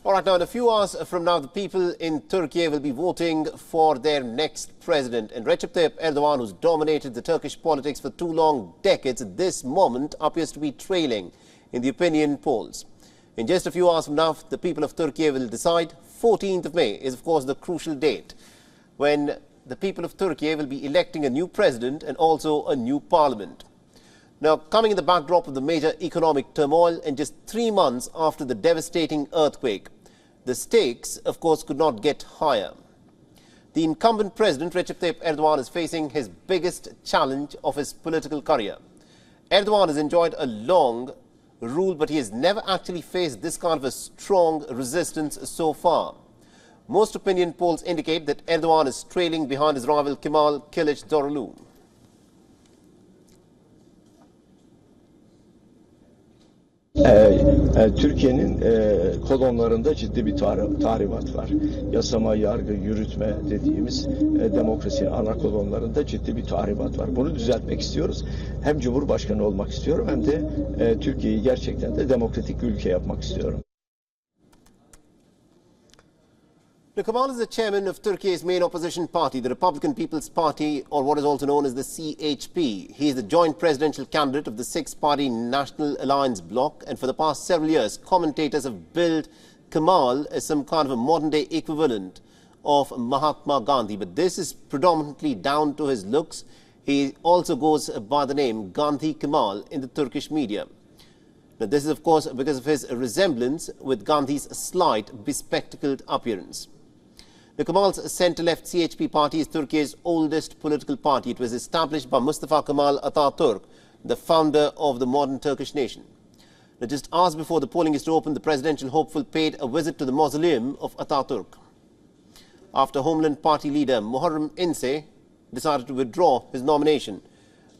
All right, now in a few hours from now, the people in Turkey will be voting for their next president. And Recep Tayyip Erdogan, who's dominated the Turkish politics for 2 long decades, at this moment appears to be trailing in the opinion polls. In just a few hours from now, the people of Turkey will decide. 14th of May is, of course, the crucial date when the people of Turkey will be electing a new president and also a new parliament. Now, coming in the backdrop of the major economic turmoil and just 3 months after the devastating earthquake, the stakes, of course, could not get higher. The incumbent president, Recep Tayyip Erdogan, is facing his biggest challenge of his political career. Erdogan has enjoyed a long rule, but he has never actually faced this kind of a strong resistance so far. Most opinion polls indicate that Erdogan is trailing behind his rival Kemal Kilicdaroglu. Türkiye'nin kolonlarında ciddi bir tahribat var. Yasama, yargı, yürütme dediğimiz demokrasinin ana kolonlarında ciddi bir tahribat var. Bunu düzeltmek istiyoruz. Hem Cumhurbaşkanı olmak istiyorum hem de Türkiye'yi gerçekten de demokratik bir ülke yapmak istiyorum. Now, Kemal is the chairman of Turkey's main opposition party, the Republican People's Party, or what is also known as the CHP. He is the joint presidential candidate of the 6-party National Alliance bloc, and for the past several years, commentators have billed Kemal as some kind of a modern-day equivalent of Mahatma Gandhi. But this is predominantly down to his looks. He also goes by the name Gandhi Kemal in the Turkish media. Now, this is, of course, because of his resemblance with Gandhi's slight, bespectacled appearance. The Kemal's centre-left CHP party is Turkey's oldest political party. It was established by Mustafa Kemal Atatürk, the founder of the modern Turkish nation. Now, just hours before the polling is to open, the presidential hopeful paid a visit to the mausoleum of Atatürk. After Homeland Party leader Muharrem İnce decided to withdraw his nomination,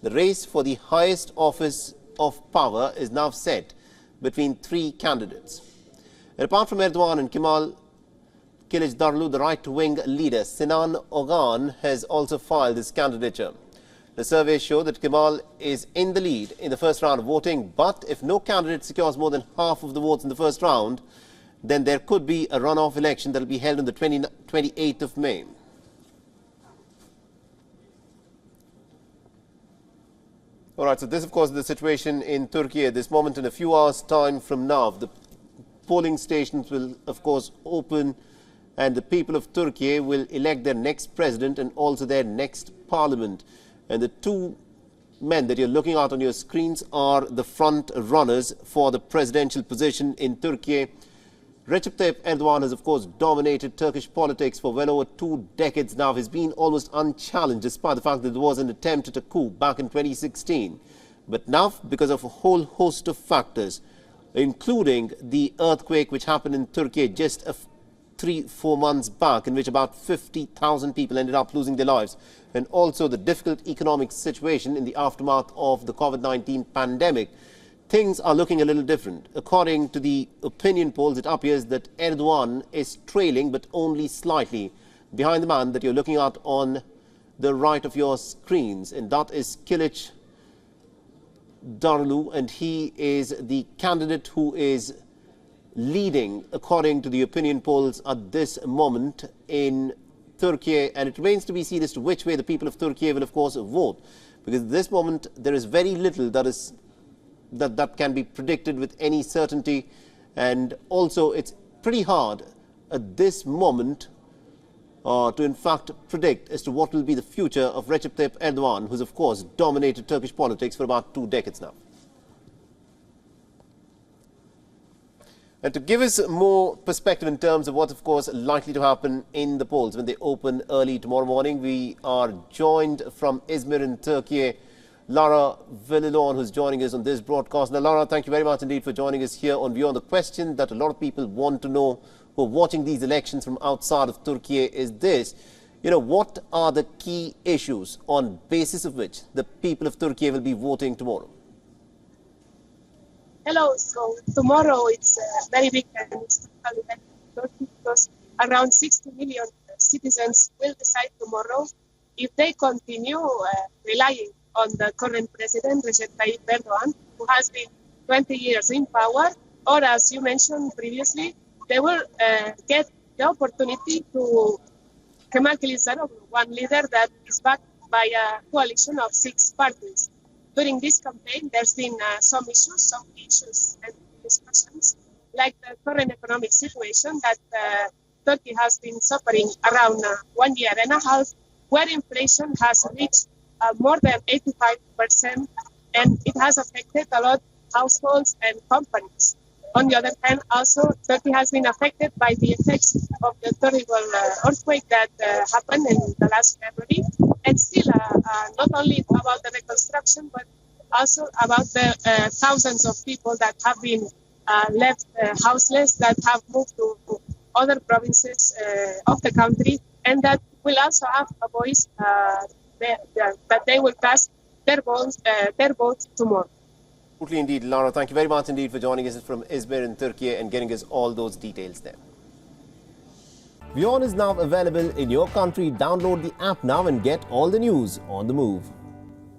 the race for the highest office of power is now set between 3 candidates. And apart from Erdogan and Kemal Kilicdaroglu, the right-wing leader Sinan Ogan has also filed his candidature. The surveys show that Kemal is in the lead in the first round of voting, but if no candidate secures more than half of the votes in the first round, then there could be a runoff election that will be held on the 28th of May. All right, so this, of course, is the situation in Turkey at this moment. In a few hours' time from now, the polling stations will, of course, open, and the people of Turkey will elect their next president and also their next parliament. And the 2 men that you're looking at on your screens are the front runners for the presidential position in Turkey. Recep Tayyip Erdogan has, of course, dominated Turkish politics for well over 2 decades now. He's been almost unchallenged, despite the fact that there was an attempt at a coup back in 2016. But now, because of a whole host of factors, including the earthquake which happened in Turkey just 3-4 months back, in which about 50,000 people ended up losing their lives, and also the difficult economic situation in the aftermath of the COVID-19 pandemic, things are looking a little different. According to the opinion polls, it appears that Erdogan is trailing, but only slightly, behind the man that you're looking at on the right of your screens, and that is Kilicdaroglu, and he is the candidate who is leading, according to the opinion polls, at this moment in Turkey. And it remains to be seen as to which way the people of Turkey will, of course, vote, because at this moment there is very little that can be predicted with any certainty, and also it's pretty hard at this moment to in fact predict as to what will be the future of Recep Tayyip Erdogan, who's, of course, dominated Turkish politics for about 2 decades now. And to give us more perspective in terms of what's, of course, likely to happen in the polls when they open early tomorrow morning, we are joined from Izmir in Turkey, Lara Villalon, who's joining us on this broadcast. Now, Lara, thank you very much indeed for joining us here on WION. The question that a lot of people want to know who are watching these elections from outside of Turkey is this. What are the key issues on basis of which the people of Turkey will be voting tomorrow? Hello, so tomorrow it's a very big and historical event in Turkey because around 60 million citizens will decide tomorrow if they continue relying on the current president, Recep Tayyip Erdogan, who has been 20 years in power, or as you mentioned previously, they will get the opportunity to Kemal Kilicdaroglu, one leader that is backed by a coalition of 6 parties. During this campaign, there's been some issues and discussions, like the current economic situation that Turkey has been suffering around 1 year and a half, where inflation has reached more than 85%, and it has affected a lot of households and companies. On the other hand, also, Turkey has been affected by the effects of the terrible earthquake that happened in the last February, and still not only about the reconstruction, but also about the thousands of people that have been left houseless, that have moved to other provinces of the country, and that will also have a voice that they will cast their vote tomorrow. Absolutely indeed, Laura. Thank you very much indeed for joining us from Izmir in Turkey and getting us all those details there. WION is now available in your country. Download the app now and get all the news on the move.